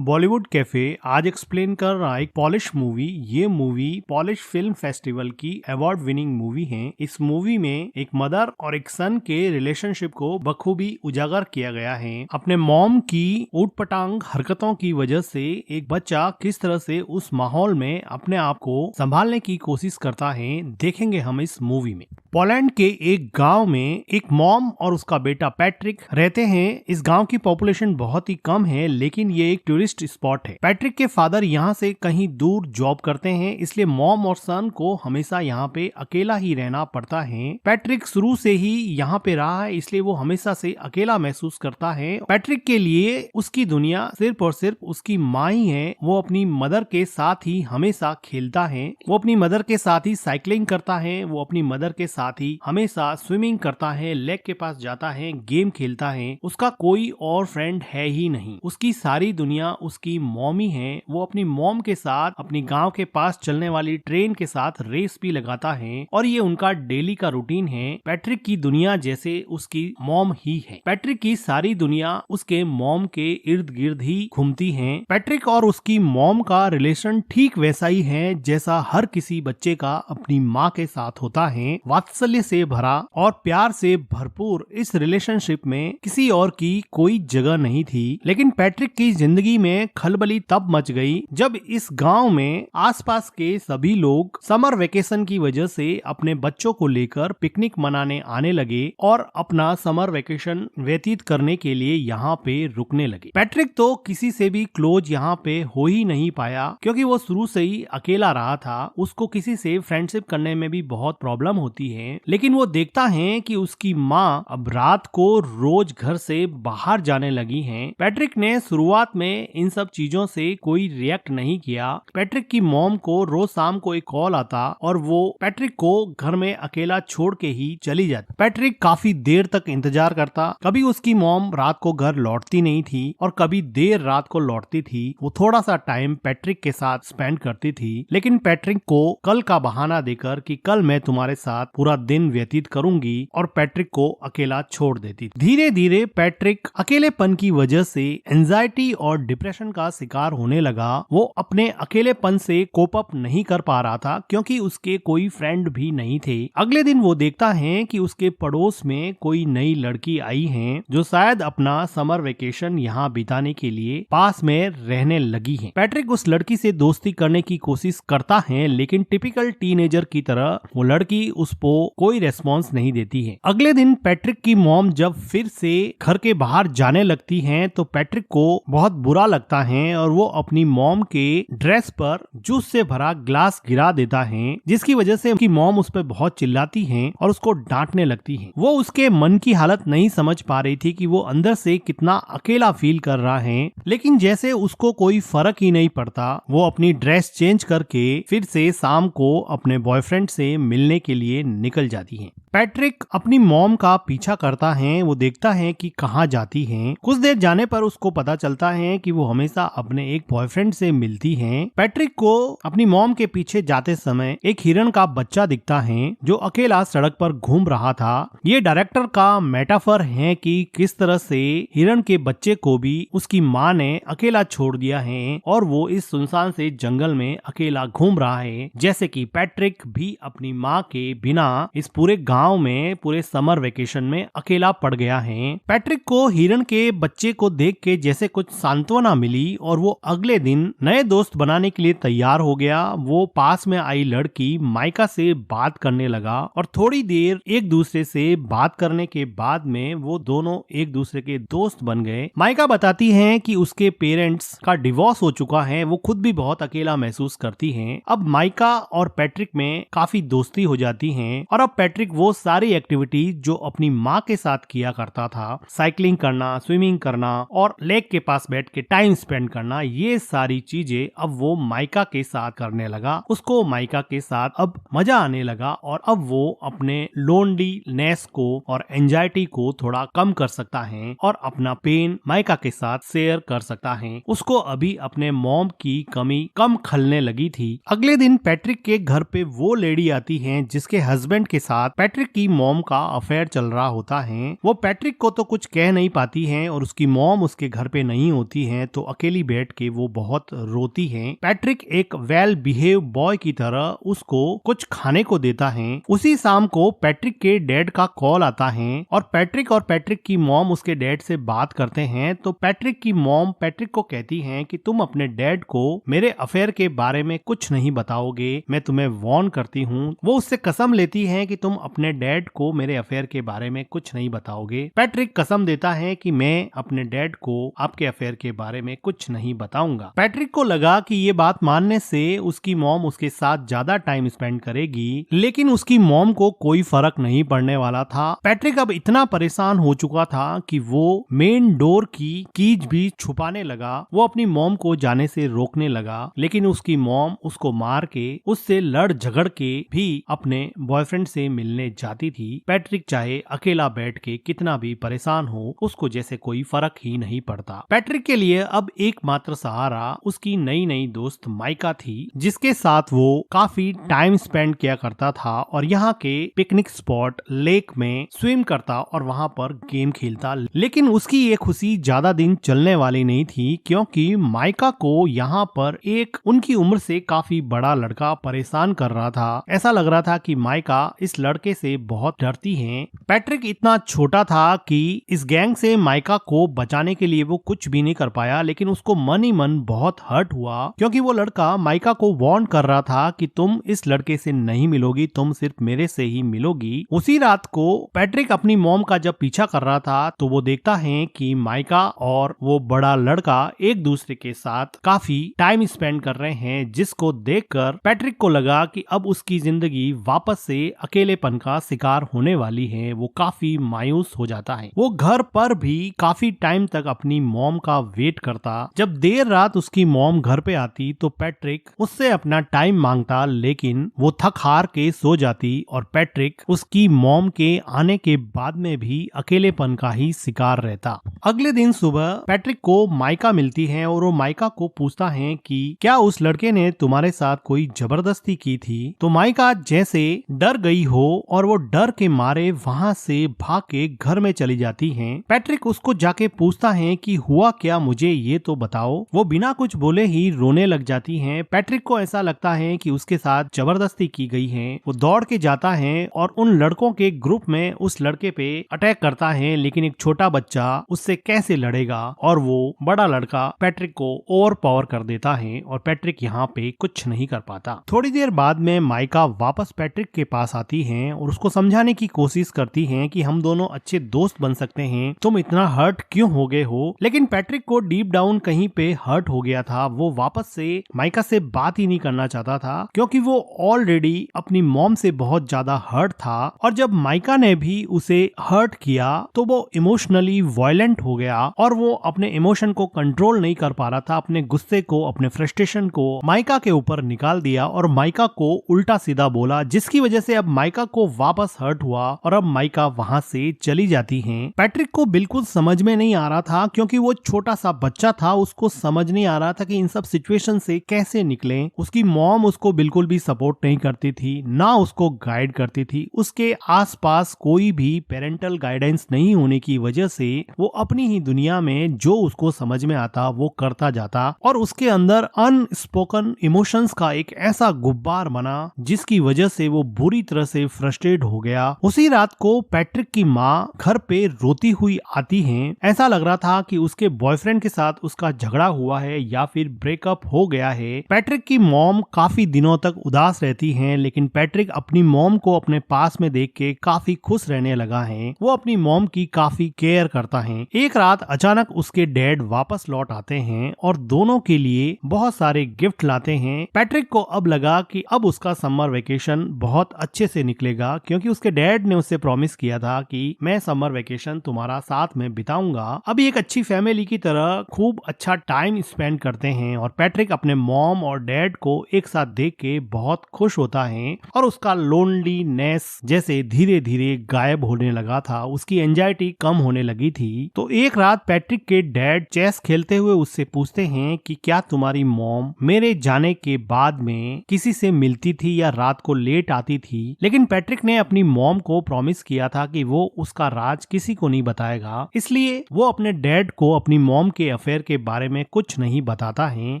Bollywood cafe आज explain कर रहा है एक पॉलिश मूवी। ये मूवी पॉलिश फिल्म फेस्टिवल की अवार्ड विनिंग मूवी है। इस मूवी में एक मदर और एक सन के रिलेशनशिप को बखूबी उजागर किया गया है। अपने मॉम की ऊटपटांग हरकतों की वजह से एक बच्चा किस तरह से उस माहौल में अपने आप को संभालने की कोशिश करता है, देखेंगे हम इस मूवी में। पोलैंड के एक गांव में एक मॉम और उसका बेटा पैट्रिक रहते हैं। इस गांव की पॉपुलेशन बहुत ही कम है, लेकिन ये एक टूरिस्ट स्पॉट है। पैट्रिक के फादर यहाँ से कहीं दूर जॉब करते हैं, इसलिए मॉम और सन को हमेशा यहाँ पे अकेला ही रहना पड़ता है। पैट्रिक शुरू से ही यहाँ पे रहा है, इसलिए वो हमेशा से अकेला महसूस करता है। पैट्रिक के लिए उसकी दुनिया सिर्फ और सिर्फ उसकी माँ ही है। वो अपनी मदर के साथ ही हमेशा खेलता है, वो अपनी मदर के साथ ही साइकिलिंग करता है, वो अपनी मदर के साथ ही हमेशा स्विमिंग करता है, लेक के पास जाता है, गेम खेलता है। उसका कोई और फ्रेंड है ही नहीं। उसकी सारी दुनिया उसकी मॉम ही है। वो अपनी मॉम के साथ अपनी गांव के पास चलने वाली ट्रेन के साथ रेस भी लगाता है और ये उनका डेली का रूटीन है। पैट्रिक की दुनिया जैसे उसकी मॉम ही है। पैट्रिक की सारी दुनिया उसके मॉम के इर्द गिर्द ही घूमती है। पैट्रिक और उसकी मॉम का रिलेशन ठीक वैसा ही है जैसा हर किसी बच्चे का अपनी माँ के साथ होता है। वात्सल्य से भरा और प्यार से भरपूर इस रिलेशनशिप में किसी और की कोई जगह नहीं थी। लेकिन पैट्रिक की जिंदगी में खलबली तब मच गई जब इस गांव में आसपास के सभी लोग समर वेकेशन की वजह से अपने बच्चों को लेकर पिकनिक मनाने आने लगे और अपना समर वेकेशन व्यतीत करने के लिए यहाँ पे रुकने लगे। पैट्रिक तो किसी से भी क्लोज यहाँ पे हो ही नहीं पाया, क्योंकि वो शुरू से ही अकेला रहा था। उसको किसी से फ्रेंडशिप करने में भी बहुत प्रॉब्लम होती है। लेकिन वो देखता है कि उसकी माँ अब रात को रोज घर से बाहर जाने लगी हैं। पैट्रिक ने शुरुआत में इन सब चीजों से कोई रिएक्ट नहीं किया। पैट्रिक की मॉम को रोज शाम को एक कॉल आता और वो पैट्रिक को घर में अकेला छोड़ के ही चली जाती। पैट्रिक काफी देर तक इंतजार करता। कभी उसकी मॉम रात को घर लौटती नहीं थी और कभी देर रात को लौटती थी। वो थोड़ा सा टाइम पैट्रिक के साथ स्पेंड करती थी, लेकिन पैट्रिक को कल का बहाना देकर कि कल मैं तुम्हारे साथ पूरा दिन व्यतीत करूंगी और पैट्रिक को अकेला छोड़ देती थी। धीरे धीरे पैट्रिक अकेलेपन की वजह से एंजाइटी और डिप्रेशन का शिकार होने लगा। वो अपने अकेलेपन से कोप अप नहीं कर पा रहा था, क्योंकि उसके कोई फ्रेंड भी नहीं थे। अगले दिन वो देखता है कि उसके पड़ोस में कोई नई लड़की आई है जो शायद अपना समर वेकेशन यहाँ बिताने के लिए पास में रहने लगी है। पैट्रिक उस लड़की से दोस्ती करने की कोशिश करता है, लेकिन टिपिकल टीनेजर की तरह वो लड़की उसको कोई रेस्पॉन्स नहीं देती है। अगले दिन पैट्रिक की मॉम जब फिर से घर के बाहर जाने लगती हैं तो पैट्रिक को बहुत बुरा लगता है और वो अपनी मॉम के ड्रेस पर जूस से भरा ग्लास गिरा देता है, जिसकी वजह से उनकी मॉम उस पर बहुत चिल्लाती है और उसको डांटने लगती है। वो उसके मन की हालत नहीं समझ पा रही थी कि वो अंदर से कितना अकेला फील कर रहा है, लेकिन जैसे उसको कोई फर्क ही नहीं पड़ता, वो अपनी ड्रेस चेंज करके फिर से शाम को अपने बॉयफ्रेंड से मिलने के लिए निकल जाती है। पैट्रिक अपनी मॉम का पीछा करता है। वो देखता है कि कहाँ जाती हैं। कुछ देर जाने पर उसको पता चलता है कि वो हमेशा अपने एक बॉयफ्रेंड से मिलती हैं। पैट्रिक को अपनी मॉम के पीछे जाते समय एक हिरन का बच्चा दिखता है जो अकेला सड़क पर घूम रहा था। ये डायरेक्टर का मेटाफर है कि किस तरह से हिरन के बच्चे को भी उसकी माँ ने अकेला छोड़ दिया है और वो इस सुनसान से जंगल में अकेला घूम रहा है, जैसे कि पैट्रिक भी अपनी माँ के बिना इस पूरे गांव में पूरे समर वेकेशन में अकेला पड़ गया है। पैट्रिक को हिरन के बच्चे को देख के जैसे कुछ सांत्वना मिली और वो अगले दिन नए दोस्त बनाने के लिए तैयार हो गया। वो पास में आई लड़की माइका से बात करने लगा और थोड़ी देर एक दूसरे से बात करने के बाद में वो दोनों एक दूसरे के दोस्त बन गए। माइका बताती है कि उसके पेरेंट्स का डिवोर्स हो चुका है। वो खुद भी बहुत अकेला महसूस करती है। अब माइका और पैट्रिक में काफी दोस्ती हो जाती है और अब पैट्रिक वो सारी एक्टिविटीज जो अपनी माँ के साथ किया करता था, साइकिलिंग करना, स्विमिंग करना और लेक के पास बैठ के टाइम स्पेंड करना, ये सारी चीजें अब वो माइका के साथ करने लगा। उसको माइका के साथ अब मजा आने लगा और अब वो अपने लोनलीनेस को और एंजाइटी को थोड़ा कम कर सकता है और अपना पेन माइका के साथ शेयर कर सकता है। उसको अभी अपने मॉम की कमी कम खलने लगी थी। अगले दिन पैट्रिक के घर पे वो लेडी आती है जिसके हस्बैंड हस्बैंड के साथ पैट्रिक की मॉम का अफेयर चल रहा होता है। वो पैट्रिक को तो कुछ कह नहीं पाती है और उसकी मॉम उसके घर पे नहीं होती है, तो अकेली बैठ के वो बहुत रोती है। पैट्रिक एक वेल बिहेव बॉय की तरह उसको कुछ खाने को देता है। उसी शाम को पैट्रिक के डैड का कॉल आता है और पैट्रिक की मॉम उसके डैड से बात करते हैं। तो पैट्रिक की मॉम पैट्रिक को कहती है कि तुम अपने डैड को मेरे अफेयर के बारे में कुछ नहीं बताओगे, मैं तुम्हें वार्न करती हूँ। वो उससे कसम लेती है कि तुम अपने डैड को मेरे अफेयर के बारे में कुछ नहीं बताओगे। पैट्रिक कसम देता है कि मैं अपने डैड को आपके अफेयर के बारे में कुछ नहीं बताऊंगा। पैट्रिक को लगा कि ये बात मानने से उसकी मॉम उसके साथ ज्यादा टाइम स्पेंड करेगी, लेकिन उसकी मॉम को कोई फर्क नहीं पड़ने वाला था। पैट्रिक अब इतना परेशान हो चुका था कि वो मेन डोर की कीज भी छुपाने लगा। वो अपनी मॉम को जाने से रोकने लगा, लेकिन उसकी मॉम उसको मार के उससे लड़ झगड़ के भी अपने बॉयफ्रेंड से मिलने जाती थी। पैट्रिक चाहे अकेला बैठ के कितना भी परेशान हो, उसको जैसे कोई फर्क ही नहीं पड़ता। पैट्रिक के लिए अब एकमात्र सहारा उसकी नई नई दोस्त माइका थी, जिसके साथ वो काफी टाइम स्पेंड किया करता था और यहाँ के पिकनिक स्पॉट लेक में स्विम करता और वहाँ पर गेम खेलता। लेकिन उसकी ये खुशी ज्यादा दिन चलने वाली नहीं थी, क्योंकि माइका को यहाँ पर एक उनकी उम्र से काफी बड़ा लड़का परेशान कर रहा था। ऐसा लग रहा था कि माइका इस लड़के से बहुत डरती है। पैट्रिक इतना छोटा था कि इस गैंग से माइका को बचाने के लिए वो कुछ भी नहीं कर पाया, लेकिन उसको मन ही मन बहुत हर्ट हुआ, क्योंकि वो लड़का माइका को वार्न कर रहा था कि तुम इस लड़के से नहीं मिलोगी, तुम सिर्फ मेरे से ही मिलोगी। उसी रात को पैट्रिक अपनी मॉम का जब पीछा कर रहा था तो वो देखता है कि माइका और वो बड़ा लड़का एक दूसरे के साथ काफी टाइम स्पेंड कर रहे हैं, जिसको देखकर पैट्रिक को लगा कि अब उसकी जिंदगी वापस से अकेलेपन का शिकार होने वाली है। वो काफी मायूस हो जाता है। वो घर पर भी काफी टाइम तक अपनी मॉम का वेट करता। जब देर रात उसकी मॉम घर पे आती तो पैट्रिक उससे अपना टाइम मांगता, लेकिन वो थक हार के सो जाती और पैट्रिक उसकी मॉम के आने के बाद में भी अकेलेपन का ही शिकार रहता। अगले दिन सुबह पैट्रिक को माइका मिलती है और वो माइका को पूछता है कि क्या उस लड़के ने तुम्हारे साथ कोई जबरदस्ती की थी। तो माइका जैसे डर गई हो और वो डर के मारे वहाँ से भाग के घर में चली जाती है। पैट्रिक उसको जाके पूछता है कि हुआ क्या, मुझे ये तो बताओ। वो बिना कुछ बोले ही रोने लग जाती है। पैट्रिक को ऐसा लगता है कि उसके साथ जबरदस्ती की गई है। वो दौड़ के जाता है और उन लड़कों के ग्रुप में उस लड़के पे अटैक करता है, लेकिन एक छोटा बच्चा उससे कैसे लड़ेगा और वो बड़ा लड़का पैट्रिक को ओवर पावर कर देता है और पैट्रिक यहाँ पे कुछ नहीं कर पाता। थोड़ी देर बाद में माइका वापस पैट्रिक के पास आती है और उसको समझाने की कोशिश करती है कि हम दोनों अच्छे दोस्त बन सकते हैं, तुम इतना हर्ट क्यों हो गए हो। लेकिन पैट्रिक को डीप डाउन कहीं पे हर्ट हो गया था। वो वापस से माइका से बात ही नहीं करना चाहता था, क्योंकि वो ऑलरेडी अपनी मॉम से बहुत ज्यादा हर्ट था और जब माइका ने भी उसे हर्ट किया तो वो इमोशनली वायलेंट हो गया और वो अपने इमोशन को कंट्रोल नहीं कर पा रहा था। अपने गुस्से को, अपने फ्रस्ट्रेशन को माइका के ऊपर निकाल दिया और माइका को उल्टा सीधा बोला, जिसकी वजह से अब माइका को वापस हर्ट हुआ और अब माइका वहाँ से चली जाती है। पैट्रिक को बिल्कुल समझ में नहीं आ रहा था, क्योंकि वो छोटा सा बच्चा था, उसको समझ नहीं आ रहा था कि इन सब सिचुएशन से कैसे निकले। उसकी मॉम उसको बिल्कुल भी सपोर्ट नहीं करती थी, ना उसको गाइड करती थी। उसके आसपास कोई भी पेरेंटल गाइडेंस नहीं होने की वजह से वो अपनी ही दुनिया में जो उसको समझ में आता वो करता जाता और उसके अंदर अनस्पोकन इमोशंस का एक ऐसा गुब्बार बना, जिसकी वजह से वो बुरी तरह से फ्रस्ट्रेट हो गया। उसी रात को पैट्रिक की माँ घर पे रोती हुई आती है। ऐसा लग रहा था कि उसके बॉयफ्रेंड के साथ उसका झगड़ा हुआ है या फिर ब्रेकअप हो गया है। पैट्रिक की मॉम काफी दिनों तक उदास रहती हैं, लेकिन पैट्रिक अपनी मॉम को अपने पास में देख के काफी खुश रहने लगा है। वो अपनी मॉम की काफी केयर करता है। एक रात अचानक उसके डैड वापस लौट आते हैं और दोनों के लिए बहुत सारे गिफ्ट लाते हैं। पैट्रिक को अब लगा कि अब उसका समर वेकेशन बहुत अच्छे से निकलेगा, क्योंकि उसके डैड ने उससे प्रॉमिस किया था कि मैं समर वेकेशन तुम्हारा साथ में बिताऊंगा। अभी एक अच्छी फैमिली की तरह खूब अच्छा टाइम स्पेंड करते हैं और पैट्रिक अपने मॉम और डैड को एक साथ देख के बहुत खुश होता है और उसका लोनलीनेस जैसे धीरे धीरे गायब होने लगा था। उसकी एंजाइटी कम होने लगी थी। तो एक रात पैट्रिक के डैड चेस खेलते हुए उससे पूछते हैं कि क्या तुम्हारी मॉम मेरे जाने के बाद में किसी से मिलती थी या रात को लेट आती थी। थी, लेकिन पैट्रिक ने अपनी मॉम को प्रॉमिस किया था कि वो उसका राज किसी को नहीं बताएगा, इसलिए वो अपने डैड को अपनी मॉम के अफेयर के बारे में कुछ नहीं बताता है।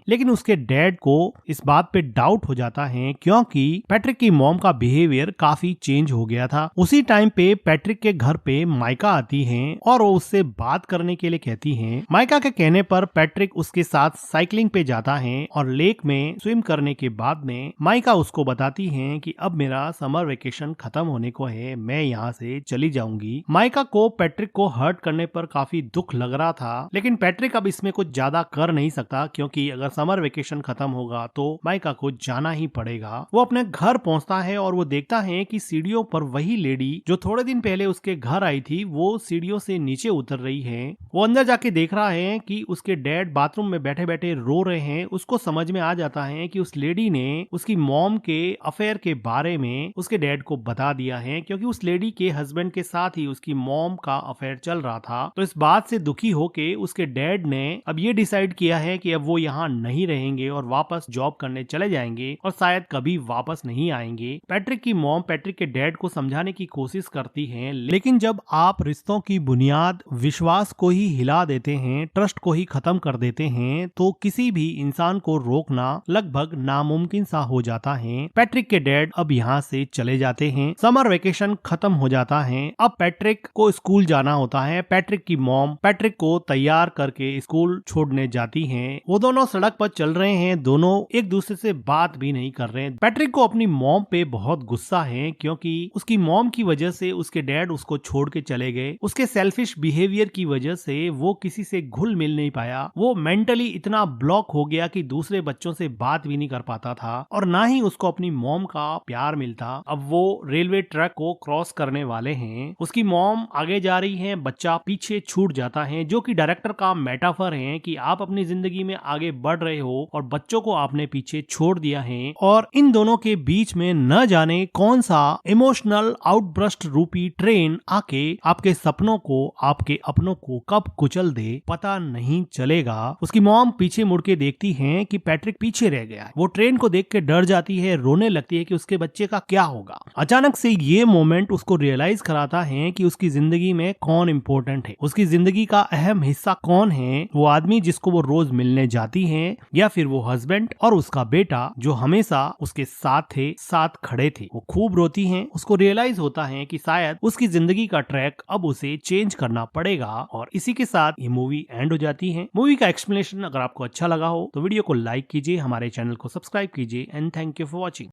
लेकिन उसके डैड को इस बात पे डाउट हो जाता है क्योंकि पैट्रिक की मॉम का बिहेवियर काफी चेंज हो गया था। उसी टाइम पे पैट्रिक के घर पे माइका आती है और वो उससे बात करने के लिए कहती है। माइका के कहने पर पैट्रिक उसके साथ साइकिलिंग पे जाता है और लेक में स्विम करने के बाद में माइका उसको बताती है कि अब मेरा समर वेकेशन खत्म होने को है, मैं यहाँ से चली जाऊंगी। माइका को पैट्रिक को हर्ट करने पर काफी दुख लग रहा था, लेकिन पैट्रिक अब इसमें कुछ ज्यादा कर नहीं सकता क्योंकि अगर समर वेकेशन खत्म होगा तो माइका को जाना ही पड़ेगा। वो अपने घर पहुंचता है और वो देखता है कि सीढ़ियों पर वही लेडी जो थोड़े दिन पहले उसके घर आई थी वो सीढ़ियों से नीचे उतर रही है। वो अंदर जाके देख रहा है कि उसके डैड बाथरूम में बैठे बैठे रो रहे हैं। उसको समझ में आ जाता है कि उस लेडी ने उसकी मॉम के अफेयर के बारे में उसके डैड को बता दिया है, क्योंकि उस लेडी के हस्बैंड के साथ ही उसकी मॉम का अफेयर चल रहा था। तो इस बात से दुखी होके उसके डैड ने अब ये डिसाइड किया है कि अब वो यहाँ नहीं रहेंगे और वापस जॉब करने चले जाएंगे और शायद कभी वापस नहीं आएंगे। पैट्रिक की मॉम पैट्रिक के डैड को समझाने की कोशिश करती है, लेकिन जब आप रिश्तों की बुनियाद विश्वास को ही हिला देते हैं, ट्रस्ट को ही खत्म कर देते हैं, तो किसी भी इंसान को रोकना लगभग नामुमकिन सा हो जाता है। पैट्रिक के डैड अब यहाँ से चले जाते हैं। समर वेकेशन खत्म हो जाता है। अब पैट्रिक को स्कूल जाना होता है। पैट्रिक की मॉम पैट्रिक को तैयार करके स्कूल छोड़ने जाती हैं। वो दोनों सड़क पर चल रहे हैं, दोनों एक दूसरे से बात भी नहीं कर रहे हैं। पैट्रिक को अपनी मॉम पे बहुत गुस्सा है क्योंकि उसकी मॉम की वजह से उसके डैड उसको छोड़ के चले गए। उसके सेल्फिश बिहेवियर की वजह से वो किसी से घुल मिल नहीं पाया। वो मेंटली इतना ब्लॉक हो गया कि दूसरे बच्चों से बात भी नहीं कर पाता था और ना ही उसको अपनी मॉम का प्यार मिलता। अब वो रेलवे ट्रैक को क्रॉस करने वाले हैं। उसकी मॉम आगे जा रही है, बच्चा पीछे छूट जाता है, जो कि डायरेक्टर का मेटाफर है कि आप अपनी जिंदगी में आगे बढ़ रहे हो और बच्चों को आपने पीछे छोड़ दिया है। और इन दोनों के बीच में न जाने कौन सा इमोशनल आउटब्रस्ट रूपी ट्रेन आके आपके सपनों को, आपके अपनों को कब कुचल दे पता नहीं चलेगा। उसकी मॉम पीछे मुड़ के देखती है कि पैट्रिक पीछे रह गया है। वो ट्रेन को देख के डर जाती है, रोने लगती है कि उसके बच्चे का क्या होगा। अचानक से ये मोमेंट उसको रियलाइज कराता है कि उसकी जिंदगी में कौन इम्पोर्टेंट है, उसकी जिंदगी का अहम हिस्सा कौन है। वो आदमी जिसको वो रोज मिलने जाती है, या फिर वो हस्बैंड और उसका बेटा जो हमेशा उसके साथ थे, साथ खड़े थे। वो खूब रोती है। उसको रियलाइज होता है कि शायद उसकी जिंदगी का ट्रैक अब उसे चेंज करना पड़ेगा। और इसी के साथ ये मूवी एंड हो जाती है। मूवी का एक्सप्लेनेशन अगर आपको अच्छा लगा हो तो वीडियो को लाइक कीजिए, हमारे चैनल को सब्सक्राइब कीजिए and thank you for watching.